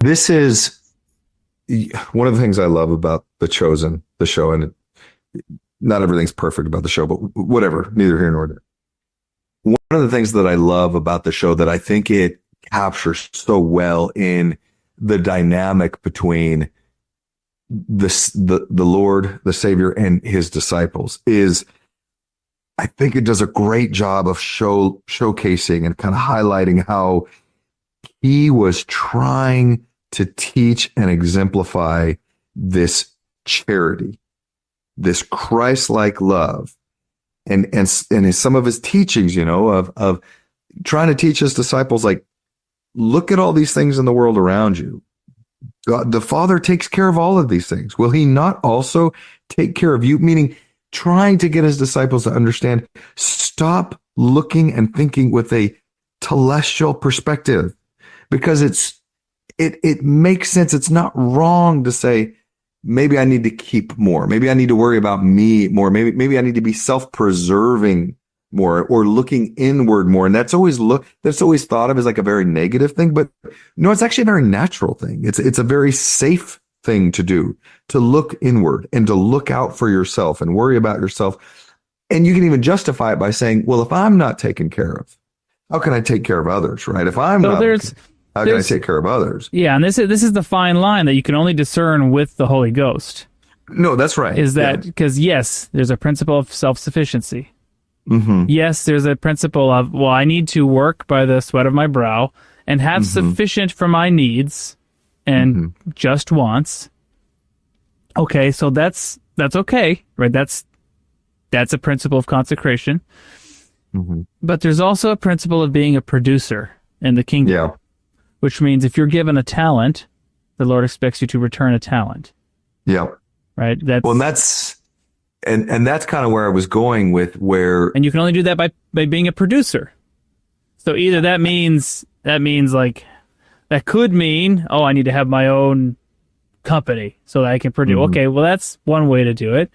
This is one of the things I love about The Chosen, the show, and not everything's perfect about the show, but whatever, neither here nor there. One of the things that I love about the show that I think it captures so well in the dynamic between the Lord, the Savior, and his disciples is I think it does a great job of showcasing and kind of highlighting how he was trying to teach and exemplify this charity, this Christ-like love, and some of his teachings, of trying to teach his disciples, like, look at all these things in the world around you. God, the Father takes care of all of these things. Will he not also take care of you? Meaning, trying to get his disciples to understand, stop looking and thinking with a telestial perspective, because it makes sense. It's not wrong to say, maybe I need to keep more. Maybe I need to worry about me more. Maybe I need to be self-preserving more, or looking inward more. And that's always thought of as like a very negative thing, but no, it's actually a very natural thing. It's a very safe thing to do, to look inward and to look out for yourself and worry about yourself. And you can even justify it by saying, well, if I'm not taken care of, how can I take care of others, right? If I'm not, how can I take care of others? Yeah, and this is the fine line that you can only discern with the Holy Ghost. No, that's right. Is that because, yes, there's a principle of self-sufficiency. Mm-hmm. Yes, there's a principle of, well, I need to work by the sweat of my brow and have sufficient for my needs and just wants. Okay, so that's okay, right? That's a principle of consecration. Mm-hmm. But there's also a principle of being a producer in the kingdom. Yeah. Which means if you're given a talent, the Lord expects you to return a talent. Yeah. Right? And that's kind of where I was going with and you can only do that by being a producer. So either that means like, that could mean, oh, I need to have my own company so that I can produce. Okay, well, that's one way to do it.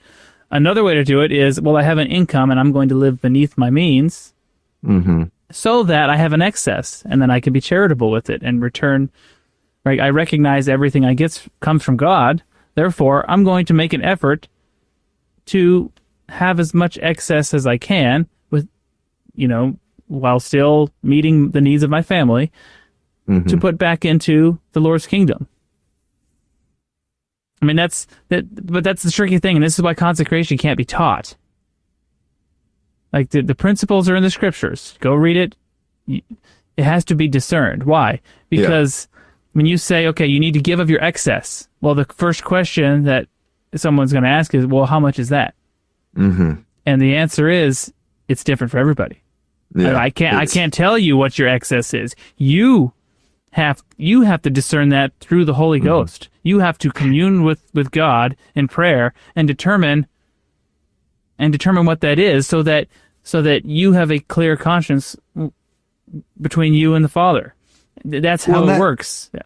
Another way to do it is, well, I have an income and I'm going to live beneath my means so that I have an excess, and then I can be charitable with it and return. Right? I recognize everything I get comes from God. Therefore, I'm going to make an effort to have as much excess as I can with, while still meeting the needs of my family, to put back into the Lord's kingdom. I mean, but that's the tricky thing, and this is why consecration can't be taught. Like, the principles are in the scriptures. Go read it. It has to be discerned. Why? Because when you say, okay, you need to give of your excess, well, the first question that someone's going to ask is, well, how much is that? And the answer is, it's different for everybody. Yeah, I can't tell you what your excess is. You have to discern that through the Holy Ghost. You have to commune with God in prayer and determine what that is, so that you have a clear conscience between you and the Father. That's how it works. Yeah.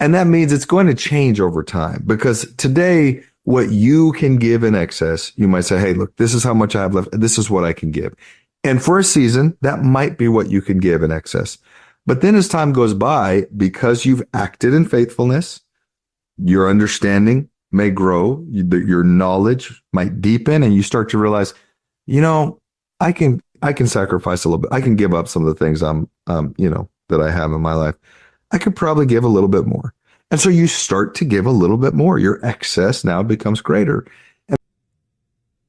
And that means it's going to change over time, because today, what you can give in excess, you might say, hey, look, this is how much I have left. This is what I can give. And for a season, that might be what you can give in excess. But then as time goes by, because you've acted in faithfulness, your understanding may grow, your knowledge might deepen, and you start to realize, I can sacrifice a little bit. I can give up some of the things that I have in my life. I could probably give a little bit more. And so you start to give a little bit more. Your excess now becomes greater. And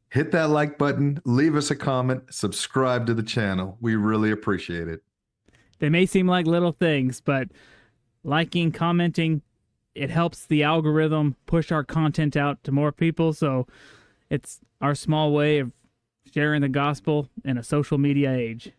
hit that like button, leave us a comment, subscribe to the channel. We really appreciate it. They may seem like little things, but liking, commenting, it helps the algorithm push our content out to more people. So it's our small way of sharing the gospel in a social media age.